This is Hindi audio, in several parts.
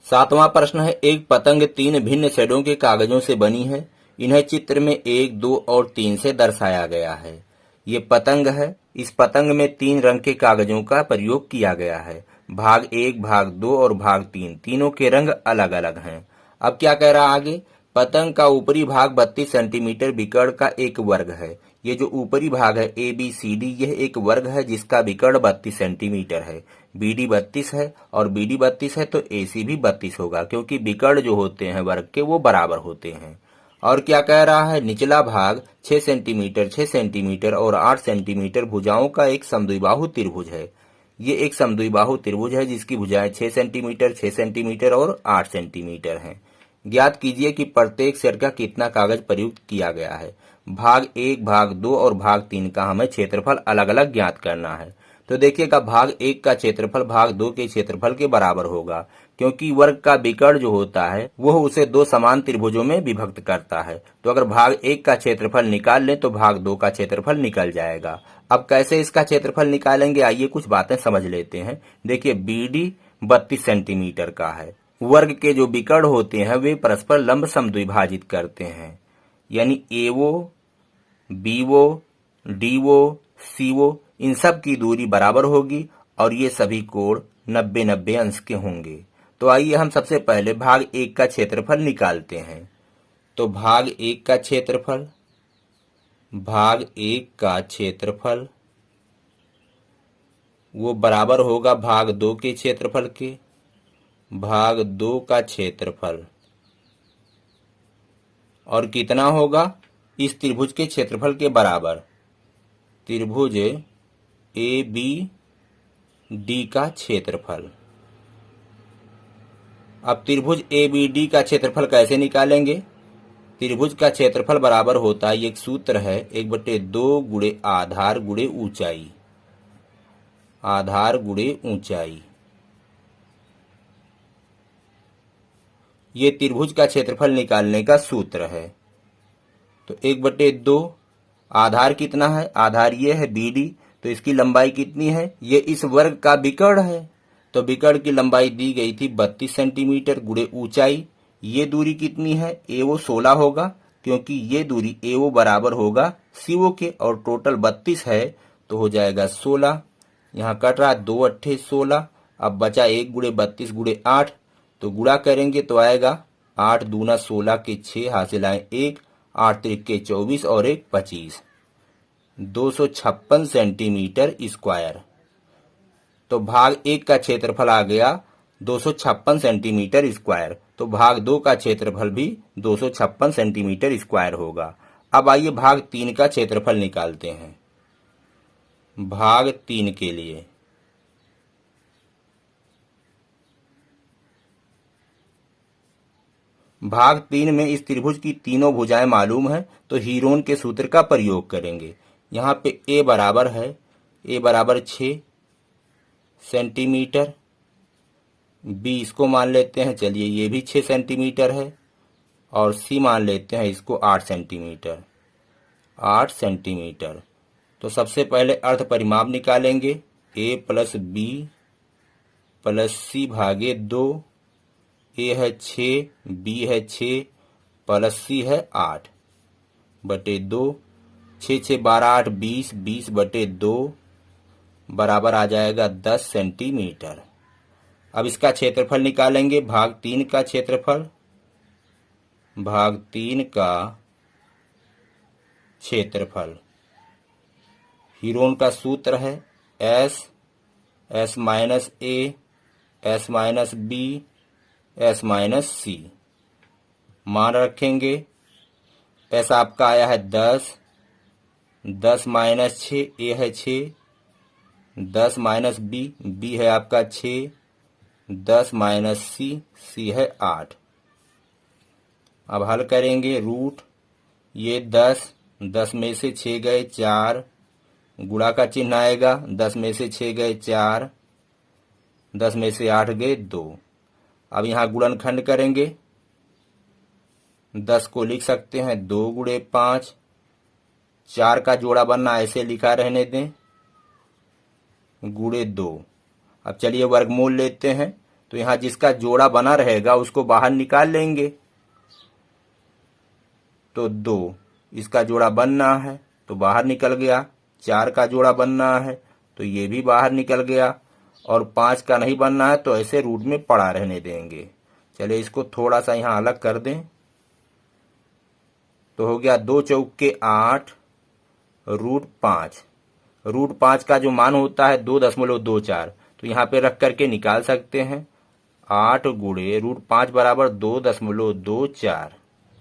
सातवां प्रश्न है, एक पतंग 3 भिन्न शेडों के कागजों से बनी है। इन्हें चित्र में 1, 2 और 3 से दर्शाया गया है। ये पतंग है। इस पतंग में 3 रंग के कागजों का प्रयोग किया गया है। भाग 1, भाग 2 और भाग 3 तीनों के रंग अलग अलग हैं। अब क्या कह रहा आगे, पतंग का ऊपरी भाग 32 सेंटीमीटर विकर्ण का एक वर्ग है। ये जो ऊपरी भाग है ABCD, यह एक वर्ग है जिसका विकर्ण 32 सेंटीमीटर है। BD 32 है और BD 32 है तो AC भी 32 होगा, क्योंकि विकर्ण जो होते हैं वर्ग के वो बराबर होते हैं। और क्या कह रहा है, निचला भाग 6 सेंटीमीटर, 6 सेंटीमीटर और 8 सेंटीमीटर भुजाओं का एक समद्विबाहु त्रिभुज है। ये एक समद्विबाहु त्रिभुज है जिसकी भुजाएं 6 सेंटीमीटर, 6 सेंटीमीटर और 8 सेंटीमीटर हैं। ज्ञात कीजिए कि प्रत्येक सेट का कितना कागज प्रयुक्त किया गया है। भाग 1, भाग 2 और भाग 3 का हमें क्षेत्रफल अलग अलग ज्ञात करना है। तो देखिएगा, भाग 1 का क्षेत्रफल भाग 2 के क्षेत्रफल के बराबर होगा, क्योंकि वर्ग का विकर्ण जो होता है वह उसे 2 समान त्रिभुजों में विभक्त करता है। तो अगर भाग 1 का क्षेत्रफल निकाल लें तो भाग 2 का क्षेत्रफल निकल जाएगा। अब कैसे इसका क्षेत्रफल निकालेंगे, आइए कुछ बातें समझ लेते हैं। देखिए, BD 32 सेंटीमीटर का है। वर्ग के जो विकर्ण होते हैं वे परस्पर लंब समद्विभाजित करते हैं, यानी AO, BO, DO, CO इन सब की दूरी बराबर होगी और ये सभी कोण 90-90 अंश के होंगे। तो आइए हम सबसे पहले भाग 1 का क्षेत्रफल निकालते हैं। तो भाग 1 का क्षेत्रफल, भाग 1 का क्षेत्रफल वो बराबर होगा भाग 2 के क्षेत्रफल के। भाग 2 का क्षेत्रफल और कितना होगा, इस त्रिभुज के क्षेत्रफल के बराबर। त्रिभुज ABD का क्षेत्रफल। अब त्रिभुज ABD का क्षेत्रफल कैसे निकालेंगे। त्रिभुज का क्षेत्रफल बराबर होता है, एक सूत्र है, 1/2 गुणे आधार गुणे ऊंचाई। आधार गुणे ऊंचाई, ये त्रिभुज का क्षेत्रफल निकालने का सूत्र है। तो 1/2, आधार कितना है, आधार ये है BD, तो इसकी लंबाई कितनी है, ये इस वर्ग का विकर्ण है। तो विकर्ण की लंबाई दी गई थी 32 सेंटीमीटर गुणे ऊंचाई। ये दूरी कितनी है, AO 16 होगा, क्योंकि ये दूरी AO बराबर होगा CO के, और टोटल 32 है तो हो जाएगा 16। यहाँ कट रहा 2 अट्ठे 16। अब बचा 1 गुणे 32 गुणे 8, तो गुणा करेंगे तो आएगा 8 दूना 16 के 6, हासिल आए 1, 8 त्रिके 24 और 1 25, 256 सेंटीमीटर स्क्वायर। तो भाग 1 का क्षेत्रफल आ गया 256 सेंटीमीटर स्क्वायर। तो भाग 2 का क्षेत्रफल भी 256 सेंटीमीटर स्क्वायर होगा। अब आइए भाग 3 का क्षेत्रफल निकालते हैं। भाग 3 के लिए भाग 3 में इस त्रिभुज की तीनों भुजाएं मालूम है, तो हीरोन के सूत्र का प्रयोग करेंगे। यहाँ पे A बराबर है, A बराबर 6 सेंटीमीटर, B इसको मान लेते हैं, चलिए ये भी 6 सेंटीमीटर है, और C मान लेते हैं इसको 8 सेंटीमीटर। 8 सेंटीमीटर। तो सबसे पहले अर्ध परिमाप निकालेंगे, A plus B plus C भागे 2। A है 6, B है 6 प्लस C है 8 बटे 2। 6 6 12 8 20, 20 बटे 2 बराबर आ जाएगा 10 सेंटीमीटर। अब इसका क्षेत्रफल निकालेंगे, भाग 3 का क्षेत्रफल। भाग 3 का क्षेत्रफल, हीरोन का सूत्र है S minus A, S minus B, S minus C। मान रखेंगे, S आपका आया है 10, 10 माइनस 6, A है 6, 10 माइनस B, B है आपका 6, 10 माइनस C, C है 8। अब हल करेंगे, रूट ये 10 में से 6 गए 4, गुणा का चिन्ह आएगा, 10 में से 6 गए 4, 10 में से 8 गए 2। अब यहाँ गुणनखंड करेंगे, 10 को लिख सकते हैं 2 गुणे 5, 4 का जोड़ा बनना ऐसे लिखा रहने दें, गुणे 2। अब चलिए वर्गमूल लेते हैं, तो यहाँ जिसका जोड़ा बना रहेगा उसको बाहर निकाल लेंगे। तो 2 इसका जोड़ा बनना है तो बाहर निकल गया, 4 का जोड़ा बनना है तो ये भी बाहर निकल गया, और 5 का नहीं बनना है तो ऐसे रूट में पड़ा रहने देंगे। चलिए इसको थोड़ा सा यहाँ अलग कर दें। तो हो गया 2 चौके 8 रूट 5। रूट 5 का जो मान होता है 2.24, तो यहाँ पे रख करके निकाल सकते हैं। 8 गुणे रूट 5 बराबर 2.24।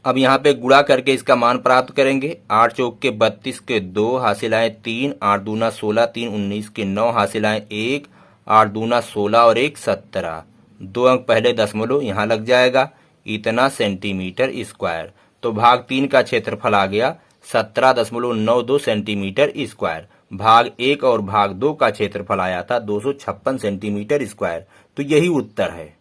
अब यहाँ पे गुणा करके इसका मान प्राप्त करेंगे। 8 चौके 32 के 2 हासिल आए 3, 8 दूना 16, 3 19 के 9 हासिल आए 1, 8 दूना 16 और 1 17। 2 अंक पहले दशमलव यहाँ लग जाएगा, इतना सेंटीमीटर स्क्वायर। तो भाग 3 का क्षेत्रफल आ गया 17.92 सेंटीमीटर स्क्वायर। भाग 1 और भाग 2 का क्षेत्रफल आया था 256 सेंटीमीटर स्क्वायर। तो यही उत्तर है।